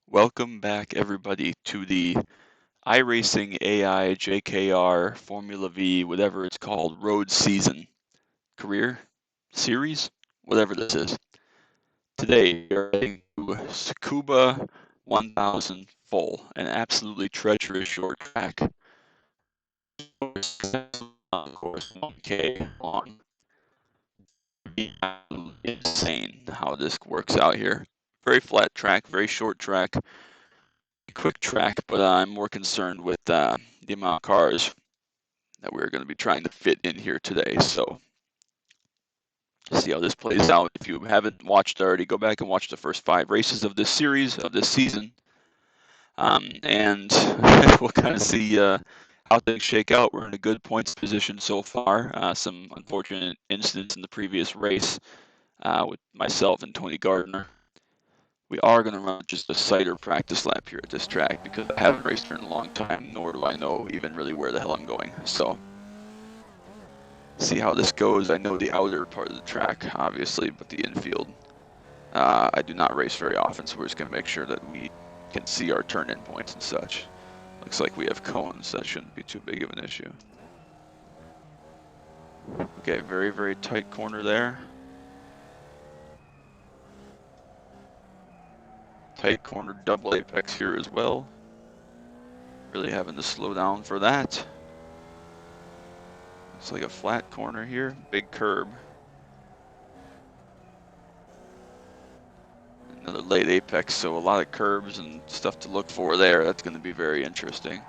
Welcome back, everybody, to the iRacing AI JKR Formula V, whatever it's called, road season, career, series, whatever this is. Today, we are heading to Tsukuba 1000 full, an absolutely treacherous short track. Of course, 1K long. Insane how this works out here. Very flat track, very short track. Quick track, but I'm more concerned with the amount of cars that we're going to be trying to fit in here today. So see how this plays out. If you haven't watched already, go back and watch the first 5 races of this series, of this season, and we'll kind of see how things shake out. We're in a good points position so far. Some unfortunate incidents in the previous race with myself and Tony Gardner. We are going to run just a cider practice lap here at this track because I haven't raced here in a long time, nor do I know even really where the hell I'm going. So, see how this goes. I know the outer part of the track, obviously, but the infield, I do not race very often, so we're just going to make sure that we can see our turn-in points and such. Looks like we have cones. That shouldn't be too big of an issue. Okay, very, very tight corner there. Tight corner double apex here as well. Really having to slow down for that. Looks like a flat corner here, big curb. Another late apex, so a lot of curbs and stuff to look for there. That's going to be very interesting.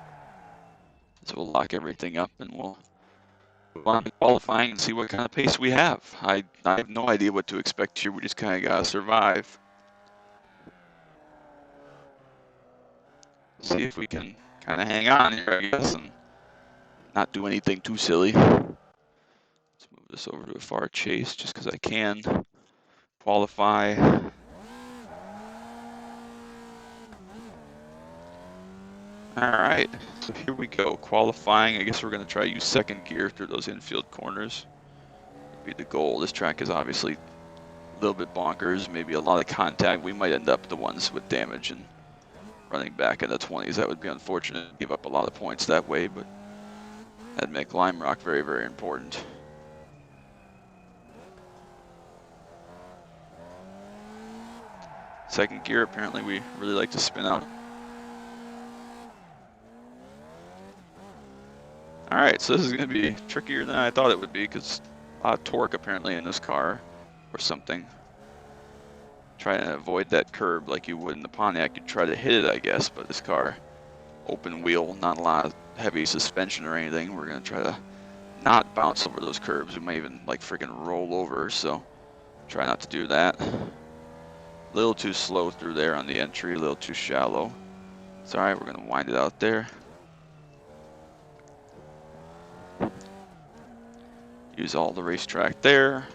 So we'll lock everything up and we'll move on to qualifying and see what kind of pace we have. I have no idea what to expect here. We just kind of got to survive. See if we can kind of hang on here, I guess, and not do anything too silly. Let's move this over to a far chase just because I can. Qualify. All right, so here we go. Qualifying. I guess we're going to try to use second gear through those infield corners. That'd be the goal. This track is obviously a little bit bonkers, maybe a lot of contact. We might end up the ones with damage and running back in the 20s. That would be unfortunate. Give up a lot of points that way, but that'd make Lime Rock very, very important. Second gear, apparently we really like to spin out. All right, so this is going to be trickier than I thought it would be because a lot of torque apparently in this car or something. Trying to avoid that curb like you would in the Pontiac. You'd try to hit it, I guess, but this car, open wheel, not a lot of heavy suspension or anything. We're going to try to not bounce over those curbs. We might even like freaking roll over, so try not to do that. A little too slow through there on the entry, a little too shallow. It's all right, we're going to wind it out there. Use all the racetrack there.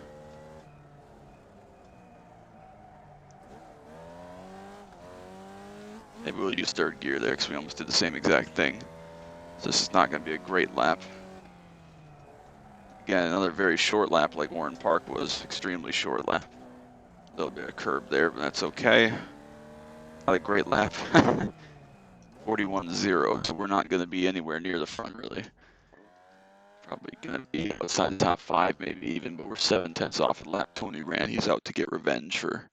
Maybe we'll use third gear there because we almost did the same exact thing. So this is not going to be a great lap. Again, another very short lap like Warren Park was, extremely short lap. A little bit of curb there, but that's okay. Not a great lap. 41.0, so we're not going to be anywhere near the front really. Probably going to be outside the top 5 maybe even, but we're 7/10 off the lap Tony ran. He's out to get revenge for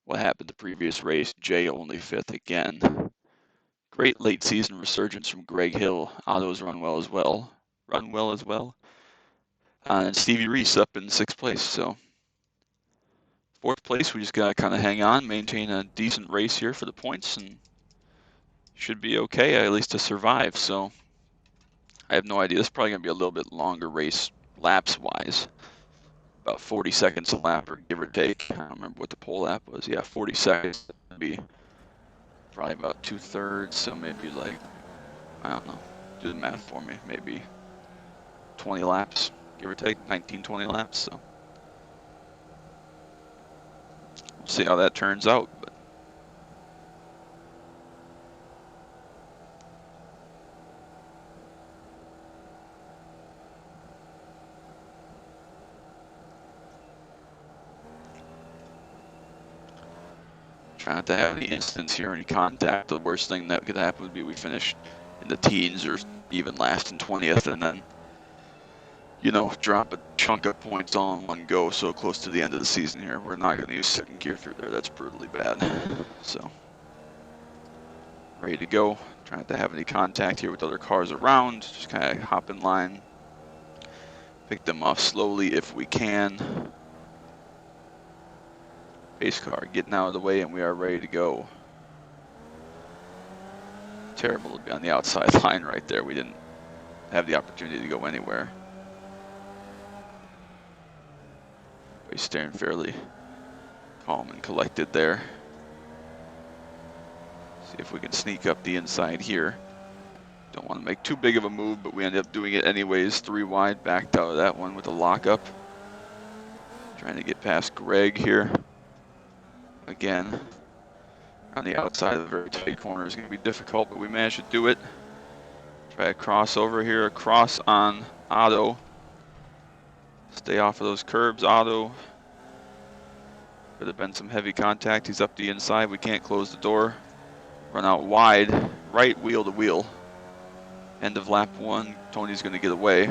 what happened the previous race. Jay only 5th again. Great late season resurgence from Greg Hill. Autos run well as well. And Stevie Reese up in 6th place. So 4th place, we just got to kind of hang on, maintain a decent race here for the points, and should be okay, at least to survive. So I have no idea. This is probably going to be a little bit longer race laps-wise. About 40 seconds a lap, or give or take. I don't remember what the pole lap was. Yeah, 40 seconds would be probably about 2/3. So maybe like, I don't know, do the math for me. Maybe 20 laps, give or take, 19, 20 laps. So we'll see how that turns out. But Try not to have any incidents here, any contact. The worst thing that could happen would be we finish in the teens or even last in 20th, and then, you know, drop a chunk of points all in one go so close to the end of the season here. We're not going to use second gear through there. That's brutally bad. So, ready to go. Trying not to have any contact here with other cars around. Just kind of hop in line. Pick them off slowly if we can. Pace car getting out of the way, and we are ready to go. Terrible to be on the outside line right there. We didn't have the opportunity to go anywhere. He's staying fairly calm and collected there. See if we can sneak up the inside here. Don't want to make too big of a move, but we ended up doing it anyways. 3 wide, backed out of that one with a lockup. Trying to get past Greg here. Again, on the outside of the very tight corner is going to be difficult, but we managed to do it. Try a crossover here, a cross on Otto. Stay off of those curbs, Otto. Could have been some heavy contact. He's up the inside. We can't close the door. Run out wide, right wheel to wheel. End of lap 1. Tony's going to get away.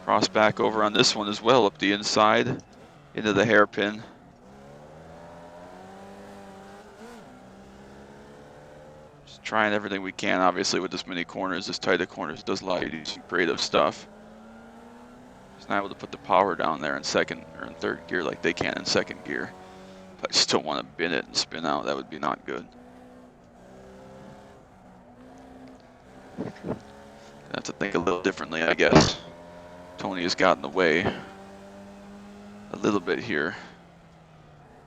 Cross back over on this one as well, up the inside, into the hairpin. Just trying everything we can, obviously, with this many corners, this tight of corners does allow you to do some creative stuff. Just not able to put the power down there in second or in third gear like they can in second gear. But I just don't want to bin it and spin out. That would be not good. I have to think a little differently, I guess. Tony has gotten away a little bit here.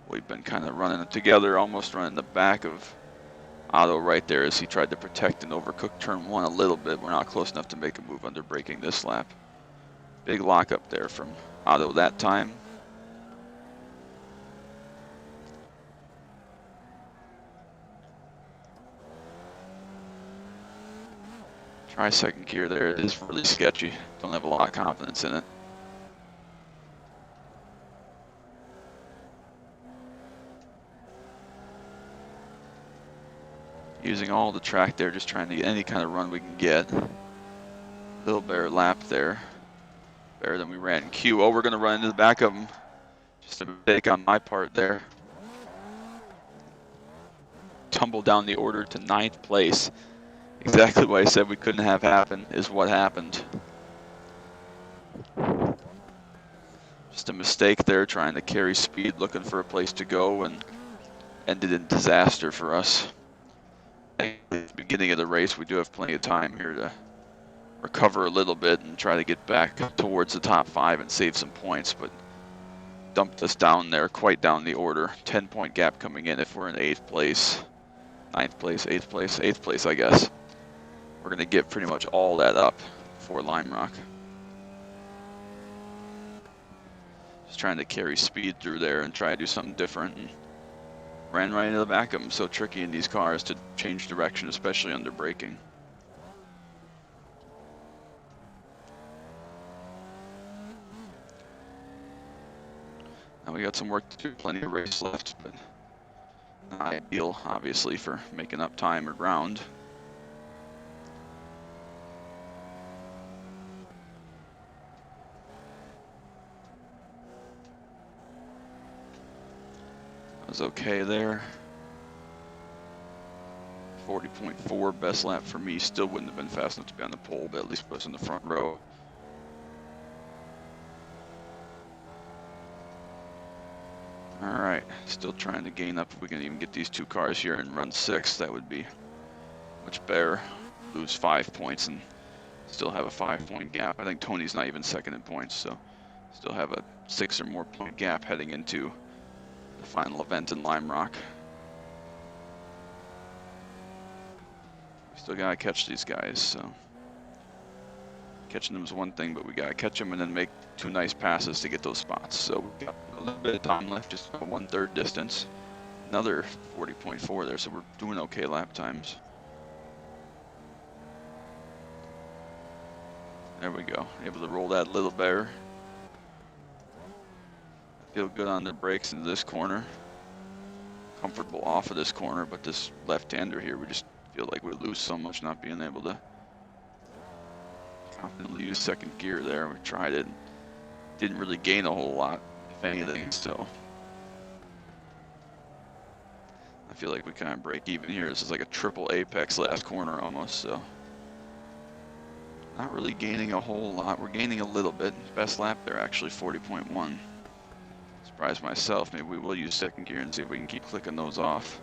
We've been kind of running it together, almost running the back of Otto right there as he tried to protect and overcook turn 1 a little bit. We're not close enough to make a move under braking this lap. Big lockup there from Otto that time. Try second gear there. It is really sketchy. Don't have a lot of confidence in it. Using all the track there, just trying to get any kind of run we can get. A little better lap there. Better than we ran in Q. Oh, we're going to run into the back of them. Just a mistake on my part there. Tumble down the order to 9th place. Exactly what I said we couldn't have happen is what happened. Just a mistake there, trying to carry speed, looking for a place to go, and ended in disaster for us. At the beginning of the race, we do have plenty of time here to recover a little bit and try to get back towards the top 5 and save some points, but dumped us down there, quite down the order. 10-point gap coming in if we're in 8th place. 9th place, 8th place, 8th place, I guess. We're going to get pretty much all that up for Lime Rock. Just trying to carry speed through there and try to do something different. And ran right into the back of them. So tricky in these cars to change direction, especially under braking. Now we got some work to do, plenty of race left, but not ideal, obviously, for making up time or ground. Was okay there. 40.4 best lap for me. Still wouldn't have been fast enough to be on the pole, but at least put us in the front row. All right, still trying to gain up. If we can even get these 2 cars here and run 6, that would be much better. Lose 5 points and still have a 5-point gap. I think Tony's not even second in points, so still have a 6 or more point gap heading into the final event in Lime Rock. We still gotta catch these guys, so catching them is one thing, but we gotta catch them and then make 2 nice passes to get those spots. So we got a little bit of time left, just about 1/3 distance. Another 40.4 there, so we're doing okay lap times. There we go. Able to roll that a little better. Feel good on the brakes into this corner. Comfortable off of this corner, but this left-hander here, we just feel like we lose so much not being able to confidently use second gear there. We tried it. Didn't really gain a whole lot, if anything, so I feel like we kind of break even here. This is like a triple apex last corner almost, so not really gaining a whole lot. We're gaining a little bit. Best lap there actually 40.1. Surprised myself. Maybe we will use second gear and see if we can keep clicking those off.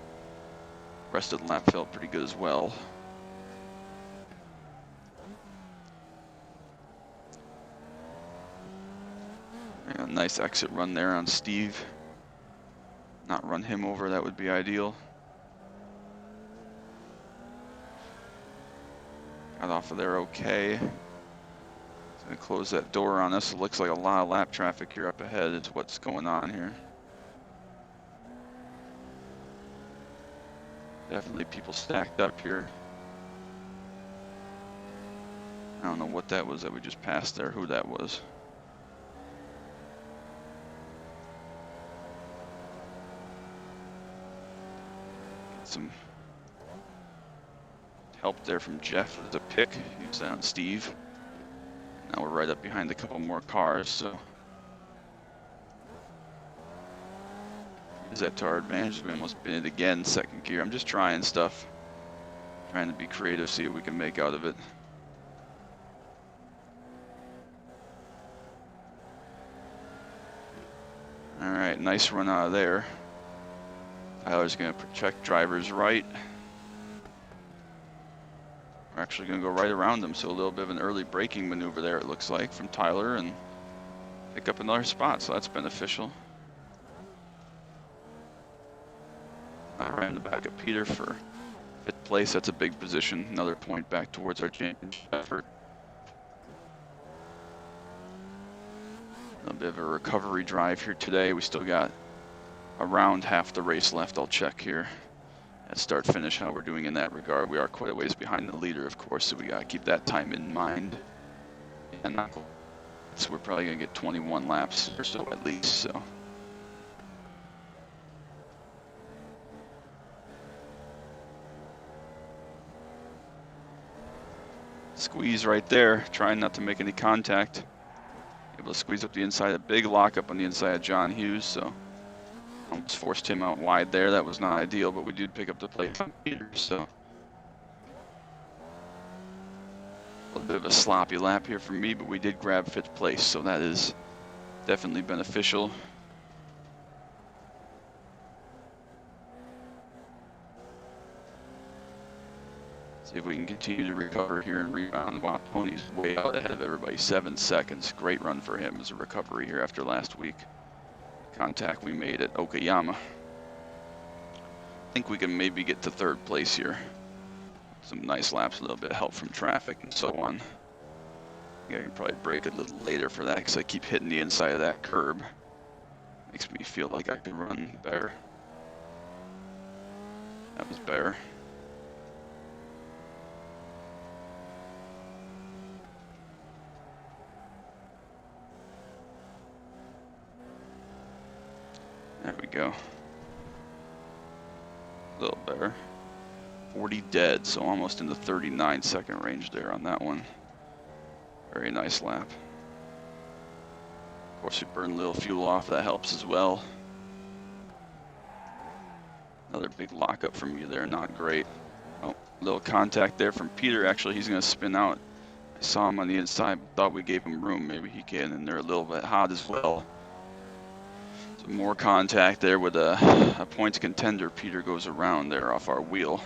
Rest of the lap felt pretty good as well. Yeah, nice exit run there on Steve. Not run him over, that would be ideal. Got off of there okay. It's gonna close that door on us. It looks like a lot of lap traffic here up ahead. It's what's going on here. Definitely people stacked up here. I don't know what that was that we just passed there, who that was. Get some help there from Jeff with the pick. Use that on Steve. Now we're right up behind a couple more cars, so use that to our advantage. We almost been it again, second gear. I'm just trying stuff. Trying to be creative, see what we can make out of it. Alright, nice run out of there. Tyler's going to protect driver's right. We're actually going to go right around them, so a little bit of an early braking maneuver there, it looks like, from Tyler, and pick up another spot, so that's beneficial. Right in the back of Peter for 5th place. That's a big position. Another point back towards our championship effort. A bit of a recovery drive here today. We still got around half the race left. I'll check here at start finish how we're doing in that regard. We are quite a ways behind the leader, of course, so we got to keep that time in mind. And so we're probably going to get 21 laps or so at least. So. Squeeze right there, trying not to make any contact. Able to squeeze up the inside, a big lockup on the inside of John Hughes, so almost forced him out wide there. That was not ideal, but we did pick up the plate from Peter, so a little bit of a sloppy lap here for me, but we did grab 5th place, so that is definitely beneficial. See if we can continue to recover here and rebound. Wow, Pony's way out ahead of everybody, 7 seconds. Great run for him as a recovery here after last week. Contact we made at Okayama. I think we can maybe get to 3rd place here. Some nice laps, a little bit of help from traffic and so on. I can probably brake a little later for that because I keep hitting the inside of that curb. Makes me feel like I can run better. That was better. There we go. A little better. 40 dead, so almost in the 39-second range there on that one. Very nice lap. Of course, we burn a little fuel off, that helps as well. Another big lockup from you there, not great. Oh, little contact there from Peter. Actually, he's going to spin out. I saw him on the inside, thought we gave him room. Maybe he can, and they're a little bit hot as well. More contact there with a points contender. Peter goes around there off our wheel.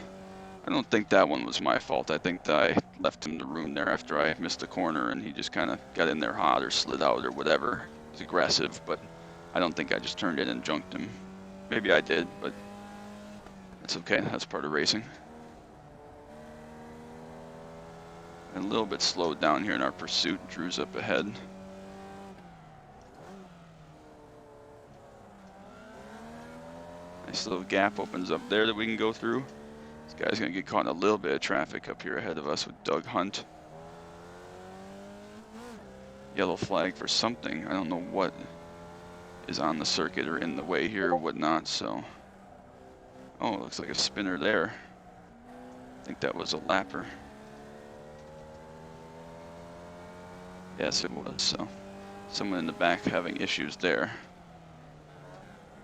I don't think that one was my fault. I think that I left him the room there after I missed the corner and he just kind of got in there hot or slid out or whatever. It was aggressive, but I don't think I just turned in and junked him. Maybe I did, but that's okay. That's part of racing. And a little bit slowed down here in our pursuit. Drew's up ahead. Nice little gap opens up there that we can go through. This guy's going to get caught in a little bit of traffic up here ahead of us with Doug Hunt. yellow flag for something. I don't know what is on the circuit or in the way here or whatnot, so. Oh, it looks like a spinner there. I think that was a lapper. Yes, it was, so. Someone in the back having issues there.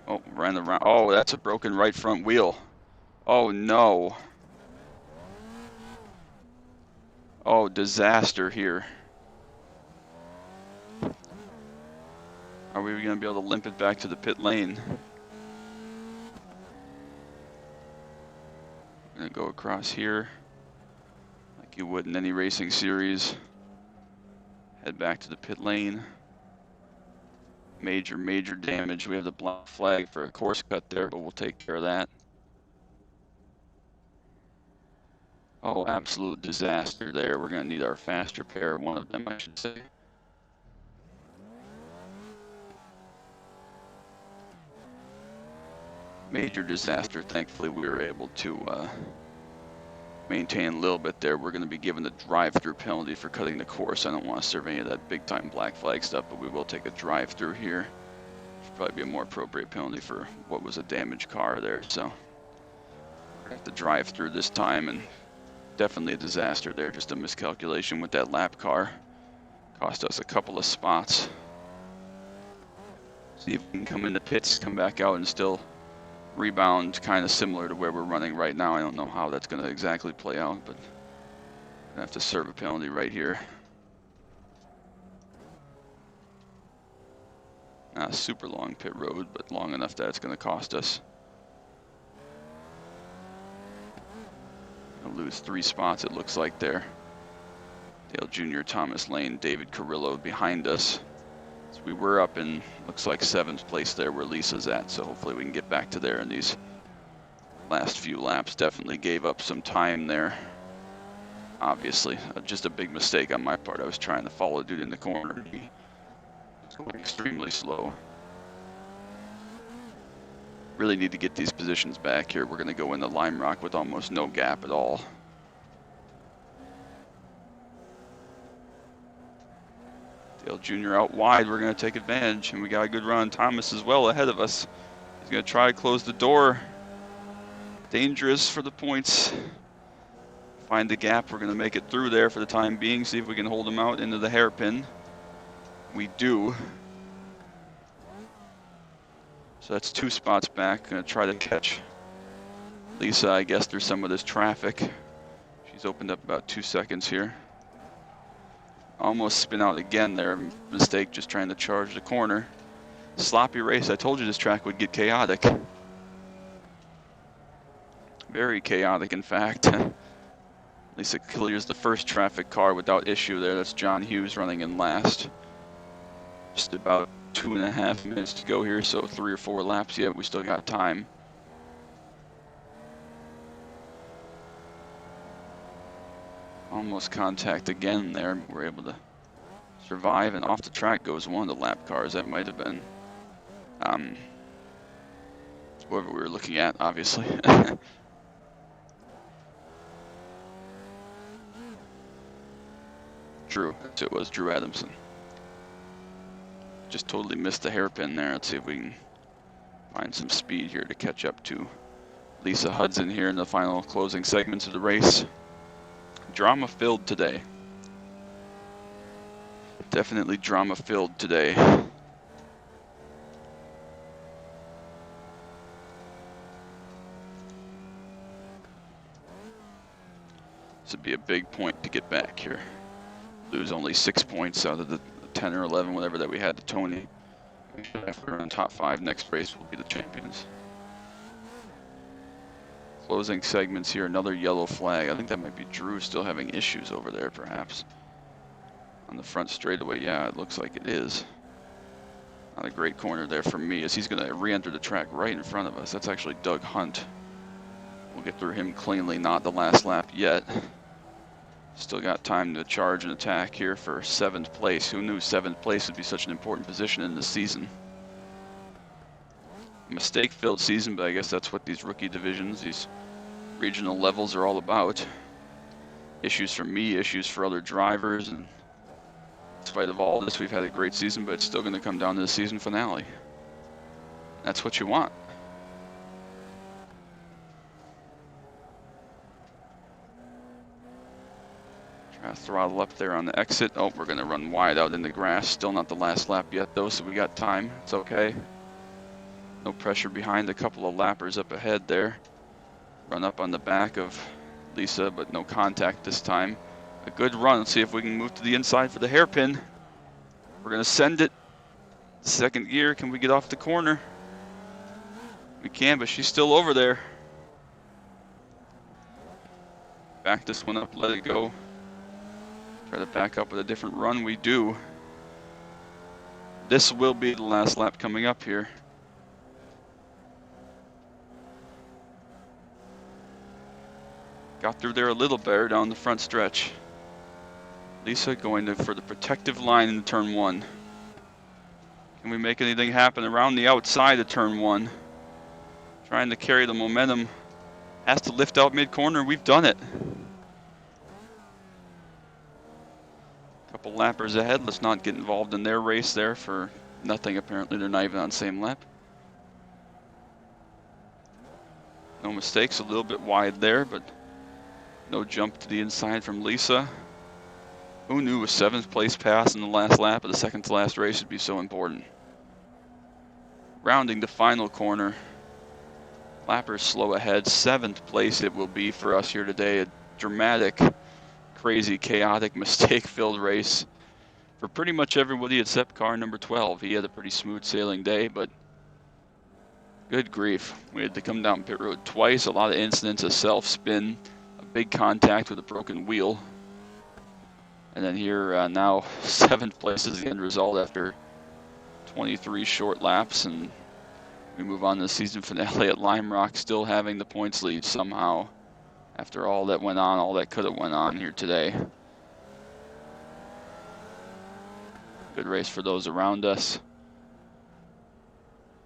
Oh, ran around. Oh, that's a broken right front wheel. Oh, no. Oh, disaster here. Are we going to be able to limp it back to the pit lane? I'm going to go across here like you would in any racing series. Head back to the pit lane. Major, major damage. We have the black flag for a course cut there, but we'll take care of that. Oh, absolute disaster there. We're going to need our faster pair, one of them, I should say. Major disaster. Thankfully, we were able to maintain a little bit there. We're going to be given a drive-through penalty for cutting the course. I don't want to serve any of that big-time black flag stuff, but we will take a drive-through here. Should probably be a more appropriate penalty for what was a damaged car there. So we're going to have to drive through this time, and definitely a disaster there. Just a miscalculation with that lap car. Cost us a couple of spots. See if we can come in the pits, come back out, and still rebound kind of similar to where we're running right now. I don't know how that's going to exactly play out, but I have to serve a penalty right here. Not a super long pit road, but long enough that it's going to cost us. I'll lose 3 spots, it looks like there. Dale Jr., Thomas Lane, David Carrillo behind us. So we were up in, looks like 7th place there where Lisa's at, so hopefully we can get back to there in these last few laps. Definitely gave up some time there. Obviously, just a big mistake on my part. I was trying to follow dude in the corner. He was going extremely slow. Really need to get these positions back here. We're going to go into Lime Rock with almost no gap at all. Dale Jr. out wide. We're going to take advantage, and we got a good run. Thomas is well ahead of us. He's going to try to close the door. Dangerous for the points. Find the gap. We're going to make it through there for the time being. See if we can hold him out into the hairpin. We do. So that's 2 spots back. Going to try to catch Lisa, I guess, through some of this traffic. She's opened up about 2 seconds here. Almost spin out again there. Mistake just trying to charge the corner. Sloppy race. I told you this track would get chaotic. Very chaotic, in fact. Lisa clears the first traffic car without issue there. That's John Hughes running in last. Just about 2.5 minutes to go here, so 3 or 4 laps yet. We still got time. Almost contact again there. We're able to survive, and off the track goes one of the lap cars. That might have been whoever we were looking at, obviously. Drew, so it was Drew Adamson. Just totally missed the hairpin there. Let's see if we can find some speed here to catch up to Lisa Hudson here in the final closing segments of the race. Drama-filled today. Definitely drama-filled today. This would be a big point to get back here. Lose only 6 points out of the 10 or 11, whatever that we had to Tony. If we're in top 5 next race, we'll be the champions. Closing segments here, another yellow flag. I think that might be Drew still having issues over there, perhaps. On the front straightaway, yeah, it looks like it is. Not a great corner there for me, as he's going to re-enter the track right in front of us. That's actually Doug Hunt. We'll get through him cleanly, not the last lap yet. Still got time to charge and attack here for 7th place. Who knew 7th place would be such an important position in this season? Mistake-filled season, but I guess that's what these rookie divisions, these regional levels are all about. Issues for me, issues for other drivers, and spite of all this, we've had a great season, but it's still going to come down to the season finale. That's what you want. Try to throttle up there on the exit. Oh, we're going to run wide out in the grass. Still not the last lap yet, though, so we got time. It's okay. No pressure behind. A couple of lappers up ahead there. Run up on the back of Lisa, but no contact this time. A good run. Let's see if we can move to the inside for the hairpin. We're going to send it. Second gear. Can we get off the corner? We can, but she's still over there. Back this one up. Let it go. Try to back up with a different run. We do. This will be the last lap coming up here. Got through there a little better down the front stretch. Lisa going for the protective line in turn 1. Can we make anything happen around the outside of turn 1? Trying to carry the momentum. Has to lift out mid-corner. We've done it. Couple lappers ahead. Let's not get involved in their race there for nothing. Apparently they're not even on the same lap. No mistakes. A little bit wide there, but no jump to the inside from Lisa. Who knew a 7th place pass in the last lap of the second to last race would be so important? Rounding the final corner. Lappers slow ahead. 7th place it will be for us here today. A dramatic, crazy, chaotic, mistake-filled race for pretty much everybody except car number 12. He had a pretty smooth sailing day, but good grief. We had to come down pit road twice. A lot of incidents, a self-spin, a big contact with a broken wheel. And then here now 7th place is the end result after 23 short laps, and we move on to the season finale at Lime Rock, still having the points lead somehow after all that went on, all that could have went on here today. Good race for those around us.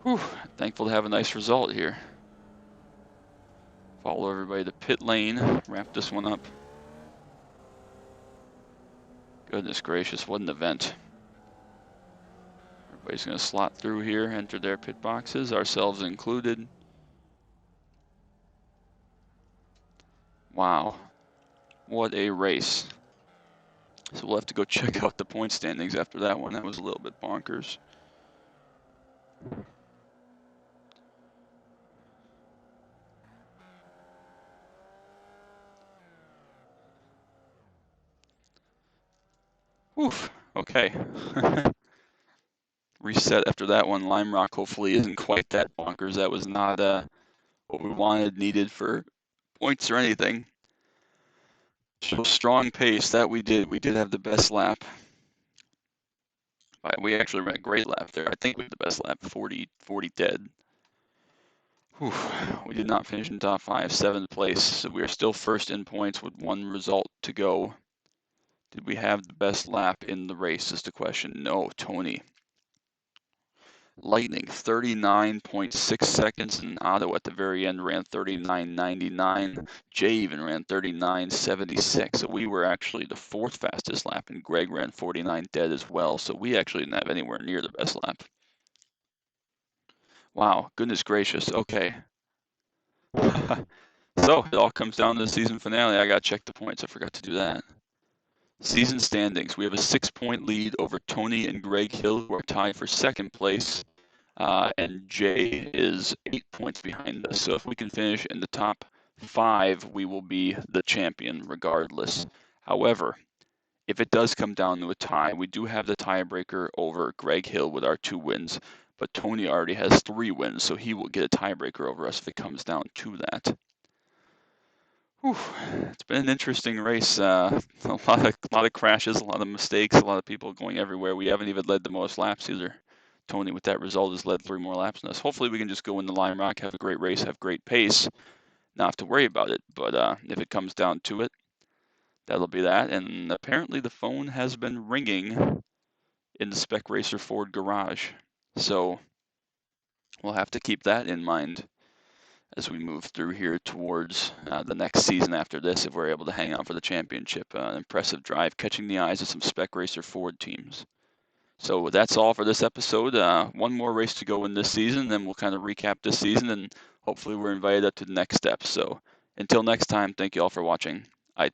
Whew, thankful to have a nice result here. Follow everybody to pit lane, wrap this one up. Goodness gracious, what an event. Everybody's going to slot through here, enter their pit boxes, ourselves included. Wow, what a race. So we'll have to go check out the point standings after that one. That was a little bit bonkers. Oof, okay. Reset after that one. Lime Rock hopefully isn't quite that bonkers. That was not what we wanted, needed for points or anything. Show strong pace, that we did. We did have the best lap. We actually ran a great lap there. I think we had the best lap, 40 dead. Whew. We did not finish in top 5, 7th place. So we are still first in points with 1 result to go. Did we have the best lap in the race is the question. No, Tony. Lightning, 39.6 seconds, and Otto at the very end ran 39.99. Jay even ran 39.76. So we were actually the 4th fastest lap, and Greg ran 49 dead as well. So we actually didn't have anywhere near the best lap. Wow, goodness gracious. Okay. So it all comes down to the season finale. I got to check the points. I forgot to do that. Season standings. We have a 6-point lead over Tony and Greg Hill, who are tied for 2nd place. And Jay is 8 points behind us. So if we can finish in the top 5, we will be the champion regardless. However, if it does come down to a tie, we do have the tiebreaker over Greg Hill with our 2 wins. But Tony already has 3 wins, so he will get a tiebreaker over us if it comes down to that. Whew. It's been an interesting race. A lot of crashes, a lot of mistakes, a lot of people going everywhere. We haven't even led the most laps either. Tony, with that result, has led 3 more laps than us. Hopefully, we can just go in the Lime Rock, have a great race, have great pace, not have to worry about it. But if it comes down to it, that'll be that. And apparently, the phone has been ringing in the Spec Racer Ford garage. So we'll have to keep that in mind as we move through here towards the next season after this, if we're able to hang on for the championship. An impressive drive, catching the eyes of some Spec Racer Ford teams. So that's all for this episode. One more race to go in this season, then we'll kind of recap this season, and hopefully we're invited up to the next step. So until next time, thank you all for watching. Bye.